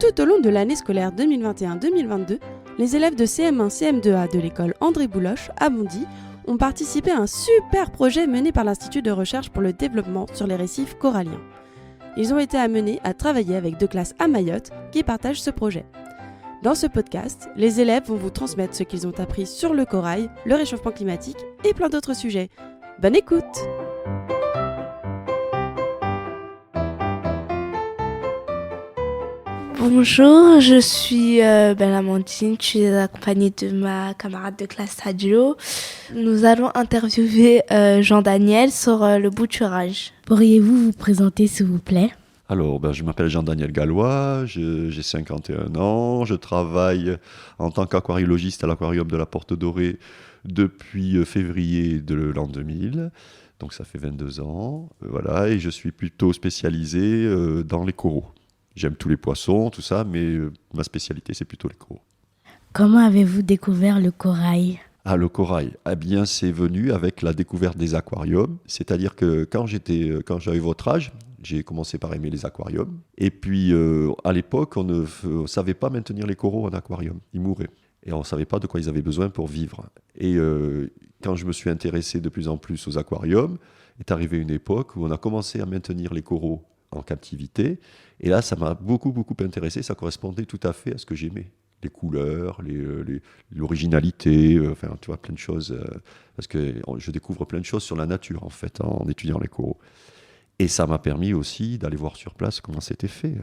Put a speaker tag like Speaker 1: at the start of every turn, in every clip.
Speaker 1: Tout au long de l'année scolaire 2021-2022, les élèves de CM1 CM2A de l'école André Bouloche à Bondy ont participé à un super projet mené par l'Institut de recherche pour le développement sur les récifs coralliens. Ils ont été amenés à travailler avec deux classes à Mayotte qui partagent ce projet. Dans ce podcast, les élèves vont vous transmettre ce qu'ils ont appris sur le corail, le réchauffement climatique et plein d'autres sujets. Bonne écoute!
Speaker 2: Bonjour, je suis Amandine, je suis accompagnée de ma camarade de classe Sadio. Nous allons interviewer Jean-Daniel sur le bouturage.
Speaker 3: Pourriez-vous vous présenter s'il vous plaît ?
Speaker 4: Alors, je m'appelle Jean-Daniel Gallois, j'ai 51 ans, je travaille en tant qu'aquariologiste à l'aquarium de la Porte Dorée depuis février de l'an 2000, donc ça fait 22 ans, voilà, et je suis plutôt spécialisé dans les coraux. J'aime tous les poissons, tout ça, mais ma spécialité, c'est plutôt les coraux.
Speaker 3: Comment avez-vous découvert le corail ?
Speaker 4: Le corail, c'est venu avec la découverte des aquariums. C'est-à-dire que quand j'avais votre âge, j'ai commencé par aimer les aquariums. Et puis, à l'époque, on ne savait pas maintenir les coraux en aquarium. Ils mouraient. Et on ne savait pas de quoi ils avaient besoin pour vivre. Et quand je me suis intéressé de plus en plus aux aquariums, est arrivée une époque où on a commencé à maintenir les coraux en captivité. Et là, ça m'a beaucoup intéressé. Ça correspondait tout à fait à ce que j'aimais. Les couleurs, l'originalité, tu vois, plein de choses. Parce que je découvre plein de choses sur la nature, en fait, en étudiant les coraux. Et ça m'a permis aussi d'aller voir sur place comment c'était fait,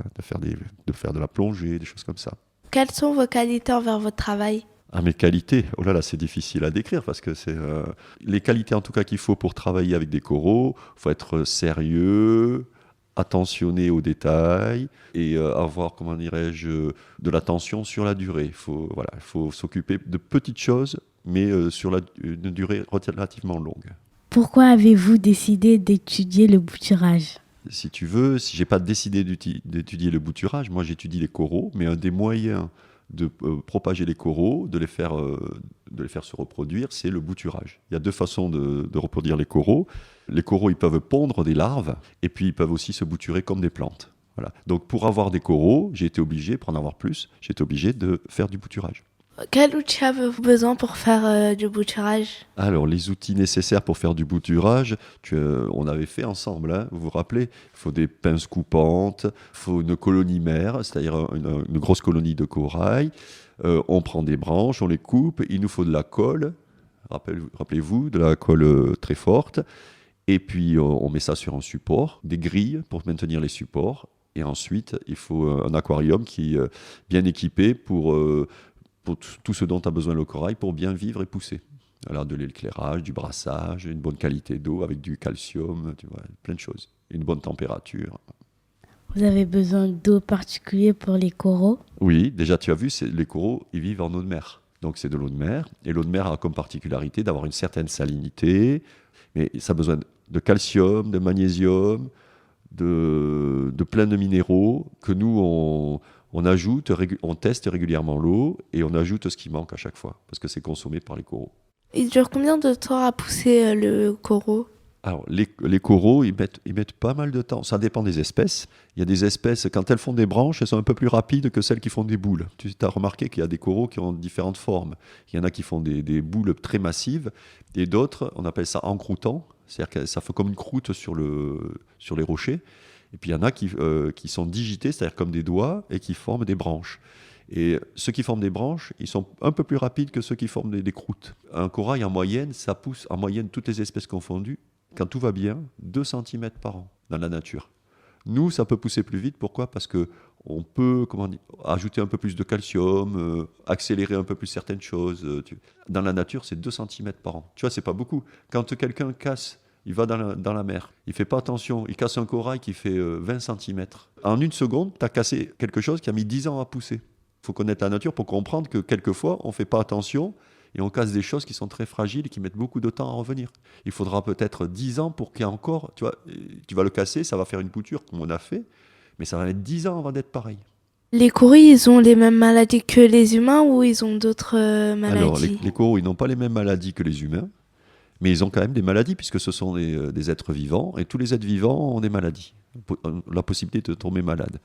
Speaker 4: de faire de la plongée, des choses comme ça.
Speaker 2: Quelles sont vos qualités envers votre travail ?
Speaker 4: Mes qualités, oh là là, c'est difficile à décrire parce que c'est les qualités en tout cas qu'il faut pour travailler avec des coraux. Il faut être sérieux, attentionné aux détails et avoir, de l'attention sur la durée. Il faut s'occuper de petites choses, mais sur une durée relativement longue.
Speaker 3: Pourquoi avez-vous décidé d'étudier le bouturage ?
Speaker 4: Si tu veux, si j'ai pas décidé d'étudier le bouturage, moi j'étudie les coraux, mais un des moyens de propager les coraux, de les faire se reproduire, c'est le bouturage. Il y a deux façons de reproduire les coraux. Les coraux, ils peuvent pondre des larves, et puis ils peuvent aussi se bouturer comme des plantes. Voilà. Donc pour avoir des coraux, pour en avoir plus, j'ai été obligé de faire du bouturage.
Speaker 2: Quel outil avez-vous besoin pour faire du bouturage ?
Speaker 4: Alors, les outils nécessaires pour faire du bouturage, on avait fait ensemble, vous vous rappelez ? Il faut des pinces coupantes, il faut une colonie mère, c'est-à-dire une grosse colonie de corail. On prend des branches, on les coupe, il nous faut de la colle, rappelez-vous, de la colle très forte. Et puis, on met ça sur un support, des grilles pour maintenir les supports. Et ensuite, il faut un aquarium qui est bien équipé pour tout ce dont a besoin le corail pour bien vivre et pousser. Alors de l'éclairage, du brassage, une bonne qualité d'eau avec du calcium, tu vois, plein de choses. Une bonne température.
Speaker 3: Vous avez besoin d'eau particulière pour les coraux ?
Speaker 4: Oui, déjà tu as vu, les coraux, ils vivent en eau de mer. Donc c'est de l'eau de mer. Et l'eau de mer a comme particularité d'avoir une certaine salinité. Mais ça a besoin de calcium, de magnésium, de plein de minéraux que nous, on ajoute, on teste régulièrement l'eau et on ajoute ce qui manque à chaque fois parce que c'est consommé par les coraux.
Speaker 2: Il dure combien de temps à pousser le coraux ?
Speaker 4: Alors, les coraux, ils mettent pas mal de temps. Ça dépend des espèces. Il y a des espèces, quand elles font des branches, elles sont un peu plus rapides que celles qui font des boules. Tu as remarqué qu'il y a des coraux qui ont différentes formes. Il y en a qui font des boules très massives et d'autres, on appelle ça encroûtant. C'est-à-dire que ça fait comme une croûte sur les rochers. Et puis il y en a qui sont digités, c'est-à-dire comme des doigts, et qui forment des branches. Et ceux qui forment des branches, ils sont un peu plus rapides que ceux qui forment des croûtes. Un corail, en moyenne, ça pousse, en moyenne, toutes les espèces confondues, quand tout va bien, 2 cm par an dans la nature. Nous, ça peut pousser plus vite. Pourquoi ? Parce qu'on peut ajouter un peu plus de calcium, accélérer un peu plus certaines choses. Dans la nature, c'est 2 cm par an. Tu vois, c'est pas beaucoup. Quand quelqu'un casse, il va dans la mer, il fait pas attention, il casse un corail qui fait 20 cm. En une seconde, tu as cassé quelque chose qui a mis 10 ans à pousser. Il faut connaître la nature pour comprendre que quelquefois, on fait pas attention et on casse des choses qui sont très fragiles et qui mettent beaucoup de temps à revenir. Il faudra peut-être 10 ans pour qu'il y ait encore, tu vas le casser, ça va faire une bouture comme on a fait, mais ça va mettre 10 ans avant d'être pareil.
Speaker 2: Les corails, ils ont les mêmes maladies que les humains ou ils ont d'autres maladies ?
Speaker 4: Alors, les coraux, ils n'ont pas les mêmes maladies que les humains. Mais ils ont quand même des maladies, puisque ce sont des êtres vivants, et tous les êtres vivants ont des maladies, la possibilité de tomber malade.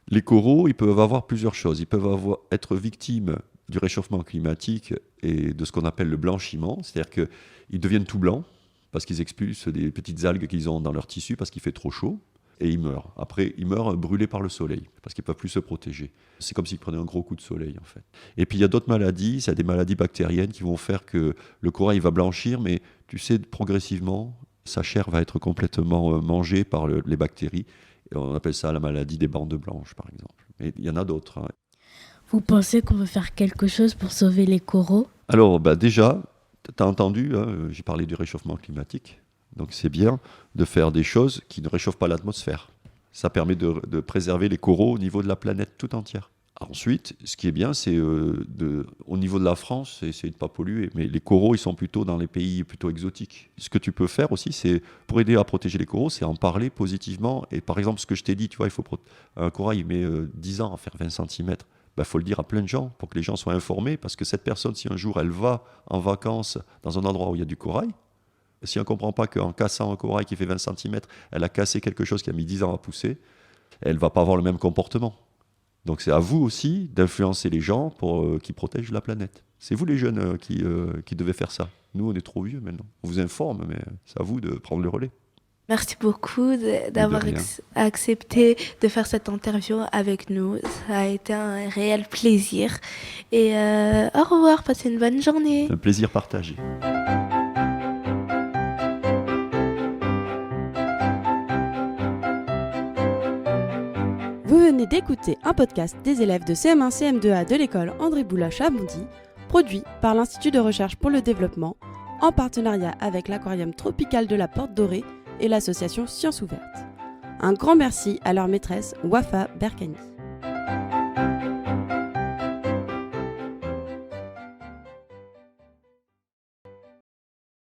Speaker 4: Les coraux, ils peuvent avoir plusieurs choses. Ils peuvent être victimes du réchauffement climatique et de ce qu'on appelle le blanchiment, c'est-à-dire qu'ils deviennent tout blancs parce qu'ils expulsent des petites algues qu'ils ont dans leur tissu parce qu'il fait trop chaud, et ils meurent. Après, ils meurent brûlés par le soleil parce qu'ils ne peuvent plus se protéger. C'est comme s'ils prenaient un gros coup de soleil, en fait. Et puis, il y a d'autres maladies, c'est des maladies bactériennes qui vont faire que le corail va blanchir, mais tu sais, progressivement, sa chair va être complètement mangée par les bactéries. Et on appelle ça la maladie des bandes blanches, par exemple. Mais il y en a d'autres, hein.
Speaker 3: Vous pensez qu'on veut faire quelque chose pour sauver les coraux?
Speaker 4: Alors, déjà, tu as entendu, hein, j'ai parlé du réchauffement climatique. Donc, c'est bien de faire des choses qui ne réchauffent pas l'atmosphère. Ça permet de préserver les coraux au niveau de la planète tout entière. Ensuite, ce qui est bien, c'est au niveau de la France, c'est essayer de ne pas polluer. Mais les coraux, ils sont plutôt dans les pays plutôt exotiques. Ce que tu peux faire aussi, c'est pour aider à protéger les coraux, c'est en parler positivement. Et par exemple, ce que je t'ai dit, tu vois, un corail, il met 10 ans à faire 20 cm. Il faut le dire à plein de gens pour que les gens soient informés. Parce que cette personne, si un jour elle va en vacances dans un endroit où il y a du corail, si on ne comprend pas qu'en cassant un corail qui fait 20 cm, elle a cassé quelque chose qui a mis 10 ans à pousser, elle ne va pas avoir le même comportement. Donc c'est à vous aussi d'influencer les gens pour qu'ils protègent la planète. C'est vous les jeunes qui devez faire ça. Nous, on est trop vieux maintenant. On vous informe, mais c'est à vous de prendre le relais.
Speaker 2: Merci beaucoup d'avoir accepté de faire cette interview avec nous. Ça a été un réel plaisir. Et au revoir, passez une bonne journée.
Speaker 4: Un plaisir partagé.
Speaker 1: Vous venez d'écouter un podcast des élèves de CM1 CM2A de l'école André Bouloche à Bondy, produit par l'Institut de recherche pour le développement, en partenariat avec l'Aquarium tropical de la Porte Dorée et l'association Sciences Ouvertes. Un grand merci à leur maîtresse Wafa Berkani.